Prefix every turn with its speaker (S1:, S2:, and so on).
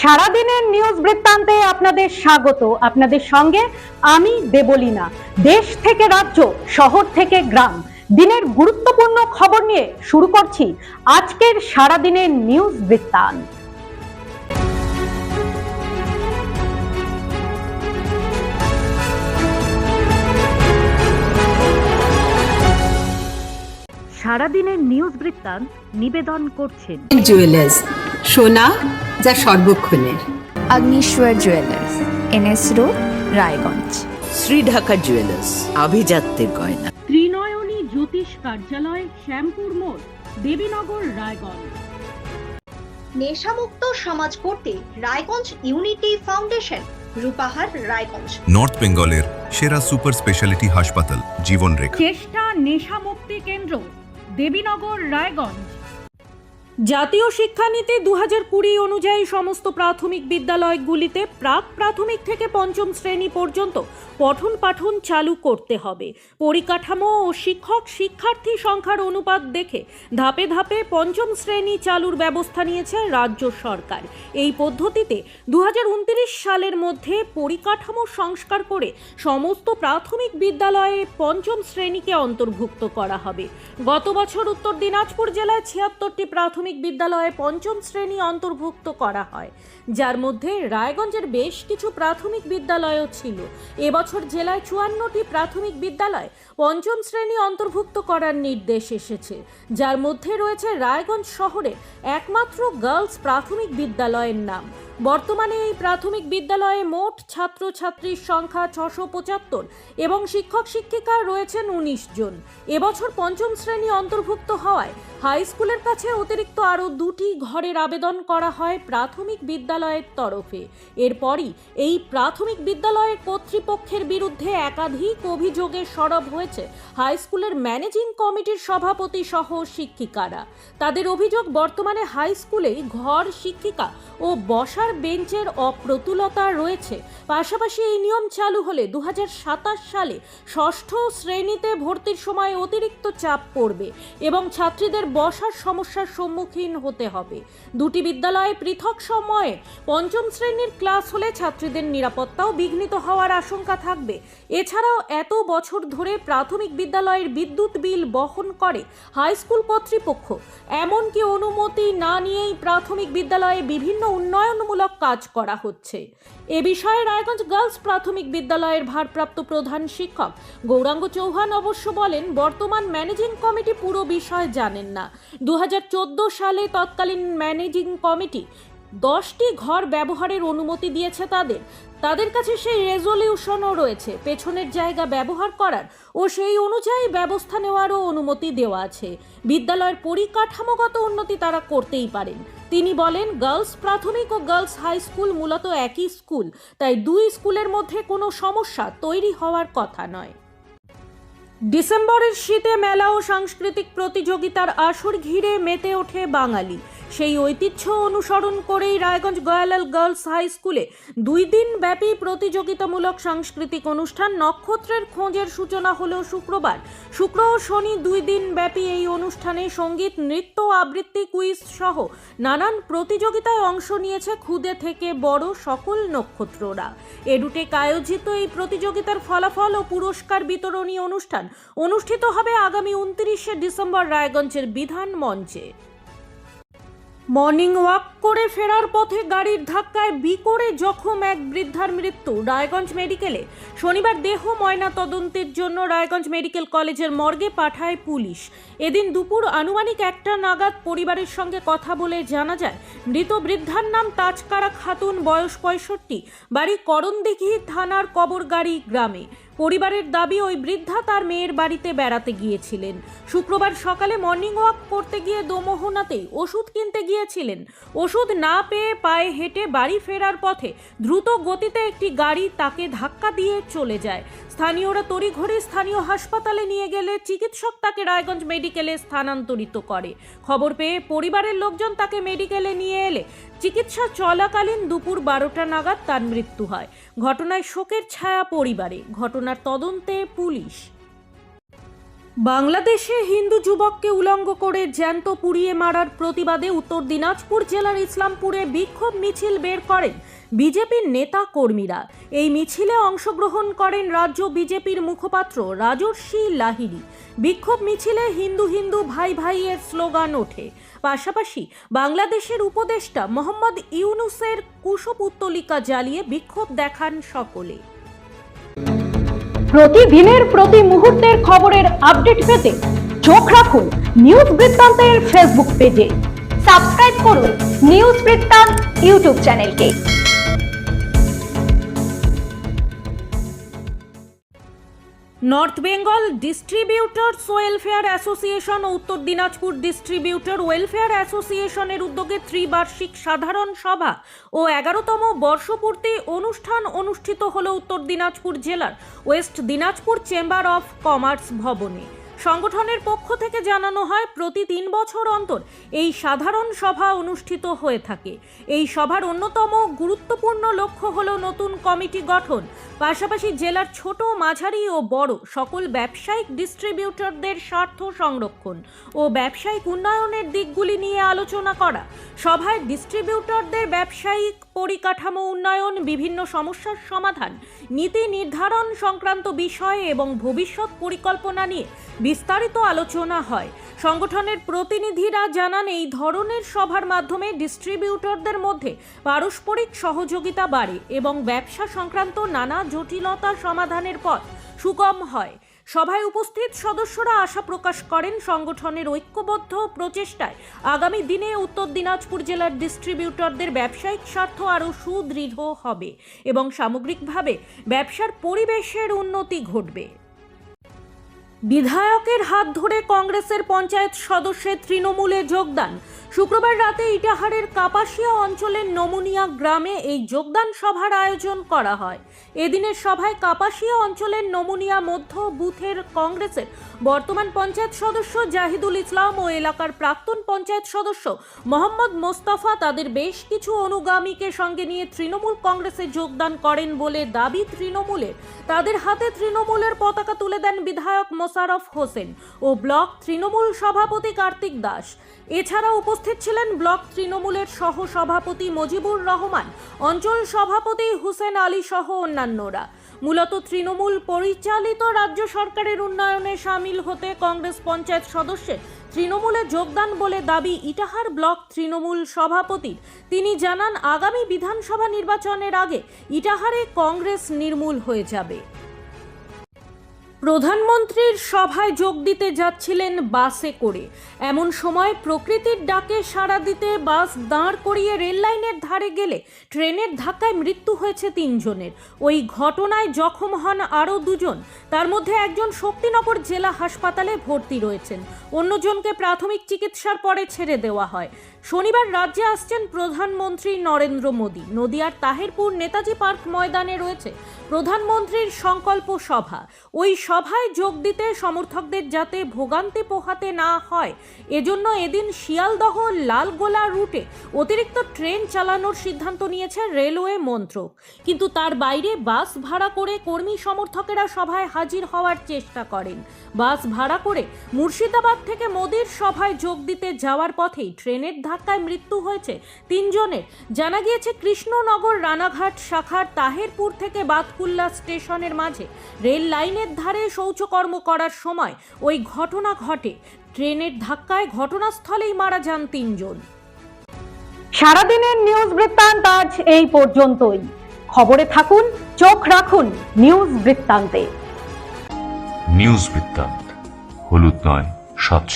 S1: সারাদিনের নিউজ বৃত্তান্তে আপনাদের স্বাগত। আপনাদের সঙ্গে আমি দেবলীনা। দেশ থেকে রাজ্য, শহর থেকে গ্রাম, দিনের গুরুত্বপূর্ণ খবর নিয়ে শুরু করছি আজকের সারাদিনের নিউজ বৃত্তান্ত। সারাদিনের নিউজ বৃত্তান্ত নিবেদন করছেন
S2: জুয়েলার্স, সোনা যা সর্বক্ষণের।
S3: Agnishwar jewellers, NS road, Raiganj.
S4: Shri Dhaka jewellers, আভিজাত্যের গয়না।
S1: ত্রিনয়নী জ্যোতিষ কার্যালয়, শ্যামপুর মোড়, দেবীনগর, রায়গঞ্জ।
S5: নেশামুক্ত সমাজ করতে Raiganj unity foundation, Rupahar, Raiganj.
S6: North বেঙ্গলের সেরা সুপার স্পেশালিটি হাসপাতাল জীবনরেখা।
S1: চেষ্টা নেশা মুক্তি কেন্দ্র, দেবীনগর, রায়গঞ্জ। জাতীয় শিক্ষানীতি 2020 অনুযায়ী সমস্ত প্রাথমিক বিদ্যালয়গুলিতে প্রাক প্রাথমিক থেকে পঞ্চম শ্রেণী পর্যন্ত পঠন পাঠন চালু করতে হবে। পরিকাঠামো ও শিক্ষক শিক্ষার্থী সংখ্যার অনুপাত দেখে ধাপে ধাপে পঞ্চম শ্রেণী চালুর ব্যবস্থা নিয়েছে রাজ্য সরকার। এই পদ্ধতিতে 2029 সালের মধ্যে পরিকাঠামো সংস্কার করে সমস্ত প্রাথমিক বিদ্যালয়ে পঞ্চম শ্রেণীকে অন্তর্ভুক্ত করা হবে। গত বছর উত্তর দিনাজপুর জেলায় 76টি প্রাথমিক বিদ্যালয়ে পঞ্চম শ্রেণী অন্তর্ভুক্ত করা হয়, যার মধ্যে রায়গঞ্জের বেশ কিছু প্রাথমিক বিদ্যালয়ও ছিল। এবছর জেলায় 54টি প্রাথমিক বিদ্যালয় পঞ্চম শ্রেণী অন্তর্ভুক্ত করার নির্দেশ এসেছে, যার মধ্যে রয়েছে রায়গঞ্জ শহরের একমাত্র গার্লস প্রাথমিক বিদ্যালয়ের নাম। বর্তমানে এই প্রাথমিক বিদ্যালয়ে মোট ছাত্রছাত্রীর সংখ্যা 675 এবং শিক্ষক শিক্ষিকা রয়েছেন 19 জন। এবছর পঞ্চম শ্রেণী অন্তর্ভুক্ত হওয়ায় হাই স্কুলের কাছে অতিরিক্ত আরও 2টি ঘরের আবেদন করা হয় প্রাথমিক বিদ্যালয়ের তরফে। এরপরই এই প্রাথমিক বিদ্যালয়ের কর্তৃপক্ষের বিরুদ্ধে একাধিক অভিযোগে সরব হয়েছে হাই স্কুলের ম্যানেজিং কমিটির সভাপতি সহ শিক্ষিকারা। তাদের অভিযোগ, বর্তমানে হাই স্কুলেই ঘর, শিক্ষিকা ও বসার বেঞ্চের অপ্রতুলতা রয়েছে। পাশাপাশি এই নিয়ম চালু হলে 2027 সালে ষষ্ঠ শ্রেণীতে ভর্তির সময় অতিরিক্ত চাপ পড়বে এবং ছাত্রীদের বসার সমস্যার সম্মুখীন হতে হবে। দুটি বিদ্যালয়ে পৃথক সময়ে পঞ্চম শ্রেণীর ক্লাস হলে ছাত্রীদের নিরাপত্তাও বিঘ্নিত হওয়ার আশঙ্কা থাকবে। এছাড়াও এত বছর ধরে প্রাথমিক বিদ্যালয়ের বিদ্যুৎ বিল বহন করে হাই স্কুল কর্তৃপক্ষ, এমনকি অনুমতি না নিয়েই প্রাথমিক বিদ্যালয়ে বিভিন্ন উন্নয়নমূলক কাজ করা হচ্ছে। এ বিষয়ে রায়গঞ্জ গার্লস প্রাথমিক বিদ্যালয়ের ভারপ্রাপ্ত প্রধান শিক্ষক গৌরাঙ্গ চৌহান অবশ্য বলেন, বর্তমান ম্যানেজিং কমিটি পুরো বিষয় জানেন না। 2014 সালে তৎকালীন ম্যানেজিং কমিটি 10টি ঘর ব্যবহারের অনুমতি দিয়েছে তাদের কাছে সেই রেজলিউশনও রয়েছে পেছনের জায়গা ব্যবহার করার ও সেই অনুযায়ী ব্যবস্থা নেওয়ারও অনুমতি দেওয়া আছে। বিদ্যালয়ের পরিকাঠামোগত উন্নতি তারা করতেই পারেন। তিনি বলেন, গার্লস প্রাথমিক ও গার্লস হাই স্কুল মূলত একই স্কুল, তাই দুই স্কুলের মধ্যে কোনো সমস্যা তৈরি হওয়ার কথা নয়। ডিসেম্বরের শীতে মেলা ও সাংস্কৃতিক প্রতিযোগিতার আসর ঘিরে মেতে ওঠে বাঙালি। সেই ঐতিহ্য অনুসরণ করেই রায়গঞ্জ গয়ালাল গার্লস হাই স্কুলে 2 দিন ব্যাপী প্রতিযোগিতামূলক সাংস্কৃতিক অনুষ্ঠান নক্ষত্রের খোঁজের সূচনা হলো শুক্রবার। শুক্র ও শনি 2 দিন ব্যাপী এই অনুষ্ঠানে সঙ্গীত, নৃত্য, আবৃত্তি, কুইজ সহ নানান প্রতিযোগিতায় অংশ নিয়েছে ক্ষুদে থেকে বড় সকল নক্ষত্ররা। এডুটেক আয়োজিত এই প্রতিযোগিতার ফলাফল ও পুরস্কার বিতরণী অনুষ্ঠান অনুষ্ঠিত হবে আগামী 29শে ডিসেম্বর রায়গঞ্জের বিধান মঞ্চে। মর্নিং ওয়াক করে ফেরার পথে গাড়ির ধাক্কায় বিকোরে জখম এক বৃদ্ধার মৃত্যু। রায়গঞ্জ মেডিকেলে শনিবার দেহ ময়না তদন্তের জন্য রায়গঞ্জ মেডিকেল কলেজের মর্গে পাঠায় পুলিশ। এদিন দুপুর আনুমানিক 1টা নাগাদ পরিবারের সঙ্গে কথা বলে জানা যায়, মৃত বৃদ্ধার নাম তাজকারা খাতুন, বয়স 65, বাড়ি করণদিঘি থানার কবরগাড়ি গ্রামে। পরিবারের দাবি, ওই বৃদ্ধা তার মেয়ের বাড়িতে বেড়াতে গিয়েছিলেন। শুক্রবার সকালে মর্নিং ওয়াক করতে গিয়ে দোমোহনাতেই ওষুধ কিনতে গিয়েছিলেন। ওষুধ না পেয়ে পায়ে হেঁটে বাড়ি ফেরার পথে দ্রুত গতিতে একটি গাড়ি তাকে ধাক্কা দিয়ে চলে যায়। স্থানীয়রা তড়িঘড়ি স্থানীয় হাসপাতালে নিয়ে গেলে চিকিৎসক তাকে রায়গঞ্জ মেডিকেলে স্থানান্তরিত করে। খবর পেয়ে পরিবারের লোকজন তাকে মেডিকেলে নিয়ে এলে চিকিৎসা চলাকালীন দুপুর 12টা নাগাদ তার মৃত্যু হয়। ঘটনায় শোকের ছায়া পরিবারে। ঘটনার তদন্তে পুলিশ। বাংলাদেশে হিন্দু যুবককে উলঙ্গ করে জ্যান্ত পুড়িয়ে মারার প্রতিবাদে উত্তর দিনাজপুর জেলার ইসলামপুরে বিক্ষোভ মিছিল বের করেন বিজেপির নেতা কর্মীরা। এই মিছিলে অংশগ্রহণ করেন রাজ্য বিজেপির মুখপাত্র রাজর্ষি লাহিড়ী। বিক্ষোভ মিছিলে হিন্দু হিন্দু ভাই ভাইয়ের স্লোগান ওঠে। পাশাপাশি বাংলাদেশের উপদেষ্টা মোহাম্মদ ইউনূসের কুশপুত্তলিকা জ্বালিয়ে বিক্ষোভ দেখান সকলে।
S7: প্রতিদিনের প্রতি মুহূর্তের খবরের আপডেট পেতে চোখ রাখুন নিউজ বৃত্তান্তের ফেসবুক পেজে।
S5: সাবস্ক্রাইব করুন নিউজ বৃত্তান্ত ইউটিউব চ্যানেলকে।
S1: North Bengal distributors welfare association ও উত্তর দিনাজপুর ডিস্ট্রিবিউটর ওয়েলফেয়ার অ্যাসোসিয়েশনের উদ্যোগে ত্রিবার্ষিক সাধারণ সভা ও 11তম বর্ষপূর্তি অনুষ্ঠান অনুষ্ঠিত হল উত্তর দিনাজপুর জেলার West Dinajpur chamber of commerce ভবনে। সংগঠনের পক্ষ থেকে জানানো হয়, প্রতি 3 বছর অন্তর এই সাধারণ সভা অনুষ্ঠিত হয়ে থাকে। এই সভার অন্যতম গুরুত্বপূর্ণ লক্ষ্য হল নতুন কমিটি গঠন, পাশাপাশি জেলার ছোট, মাঝারি ও বড় সকল ব্যবসায়িক ডিস্ট্রিবিউটরদের স্বার্থ সংরক্ষণ ও ব্যবসায়িক উন্নয়নের দিকগুলি নিয়ে আলোচনা করা। সভায় ডিস্ট্রিবিউটরদের ব্যবসায়িক পরিকাঠামো উন্নয়ন, বিভিন্ন সমস্যার সমাধান, নীতি নির্ধারণ সংক্রান্ত বিষয় এবং ভবিষ্যৎ পরিকল্পনা নিয়ে বিস্তারিত আলোচনা হয়। সংগঠনের প্রতিনিধিরা জানান, এই ধরনের সভার মাধ্যমে ডিস্ট্রিবিউটরদের মধ্যে পারস্পরিক সহযোগিতা বাড়ে এবং ব্যবসা সংক্রান্ত নানা জটিলতা সমাধানের পথ সুগম হয়। সভায় উপস্থিত সদস্যরা আশা প্রকাশ করেন, সংগঠনের ঐক্যবদ্ধ প্রচেষ্টায় আগামী দিনে উত্তর দিনাজপুর জেলার ডিস্ট্রিবিউটরদের ব্যবসায়িক স্বার্থ আরও সুদৃঢ় হবে এবং সামগ্রিকভাবে ব্যবসার পরিবেশের উন্নতি ঘটবে। বিধায়কের হাত ধরে কংগ্রেসের পঞ্চায়েত সদস্যের তৃণমূলে যোগদান। শুক্রবার রাতে ইটাহারের কাপাসিয়া অঞ্চলের নমুনিয়া গ্রামে এই যোগদান সভার আয়োজন করা হয়। এদিনের সভায় কাপাসিয়া অঞ্চলের নমুনিয়া মধ্য বুথের কংগ্রেসের বর্তমান পঞ্চায়েত সদস্য জাহিদুল ইসলাম ও এলাকার প্রাক্তন পঞ্চায়েত সদস্য মোহাম্মদ মোস্তফা তাদের বেশ কিছু অনুগামীকে সঙ্গে নিয়ে তৃণমূল কংগ্রেসে যোগদান করেন বলে দাবি তৃণমূলের। তাদের হাতে তৃণমূলের পতাকা তুলে দেন বিধায়ক মোশাররফ হোসেন ও ব্লক তৃণমূল সভাপতি কার্তিক দাস। এছাড়া উপস্থিত ছিলেন ব্লক তৃণমূলের সহ সভাপতি মজিবুর রহমান, অঞ্চল সভাপতি হুসেন আলী সহ অন্যান্যরা। মূলত তৃণমূল পরিচালিত রাজ্য সরকারের উন্নয়নে সামিল হতে কংগ্রেস পঞ্চায়েত সদস্যের তৃণমূলে যোগদান বলে দাবি ইটাহার ব্লক তৃণমূল সভাপতির। তিনি জানান, আগামী বিধানসভা নির্বাচনের আগে ইটাহারে কংগ্রেস নির্মূল হয়ে যাবে। প্রধানমন্ত্রীর সভায় যোগ দিতে যাচ্ছিলেন বাসে করে। এমন সময় প্রকৃতির ডাকে সাড়া দিতে বাস দাঁড় করিয়ে রেল লাইনের ধারে গেলে ট্রেনের ধাক্কায় মৃত্যু হয়েছে 3 জনের। ওই ঘটনায় জখম হন আরও 2 জন। তার মধ্যে একজন শক্তিনগর জেলা হাসপাতালে ভর্তি রয়েছেন, অন্যজনকে প্রাথমিক চিকিৎসার পরে ছেড়ে দেওয়া হয়। শনিবার রাজ্যে আসছেন প্রধানমন্ত্রী নরেন্দ্র মোদী। নদিয়ার তাহিরপুর নেতাজি পার্ক ময়দানে রয়েছে প্রধানমন্ত্রীর সংকল্প সভা। ওই সভায় যোগ দিতে সমর্থকদের যাতে ভোগান্তি পোহাতে না হয়, এজন্য এদিন শিয়ালদহ লালগোলা রুটে অতিরিক্ত ট্রেন চালানোর সিদ্ধান্ত নিয়েছে রেলওয়ে মন্ত্রক। কিন্তু তার বাইরে বাস ভাড়া করে কর্মী সমর্থকেরা সভায় হাজির হওয়ার চেষ্টা করেন। বাস ভাড়া করে মুর্শিদাবাদ থেকে মোদির সভায় যোগ দিতে যাওয়ার পথেই ট্রেনের ধাক্কায় মৃত্যু হয়েছে 3 জনের। জানা গিয়েছে, কৃষ্ণনগর রানাঘাট শাখার তাহেরপুর থেকে বাতকুল্লা স্টেশনের মাঝে রেল লাইনের ধারে শৌচকর্ম করার সময় ওই ঘটনা ঘটে। ট্রেনের ধাক্কায় ঘটনাস্থলেই মারা যান 3 জন।
S7: সারাদিনের নিউজ বৃত্তান্ত আজ এই পর্যন্তই। খবরে থাকুন, চোখ রাখুন নিউজ বৃত্তান্তে।
S8: নিউজ বৃত্তান্ত, হলুদ নয়, স্বচ্ছ।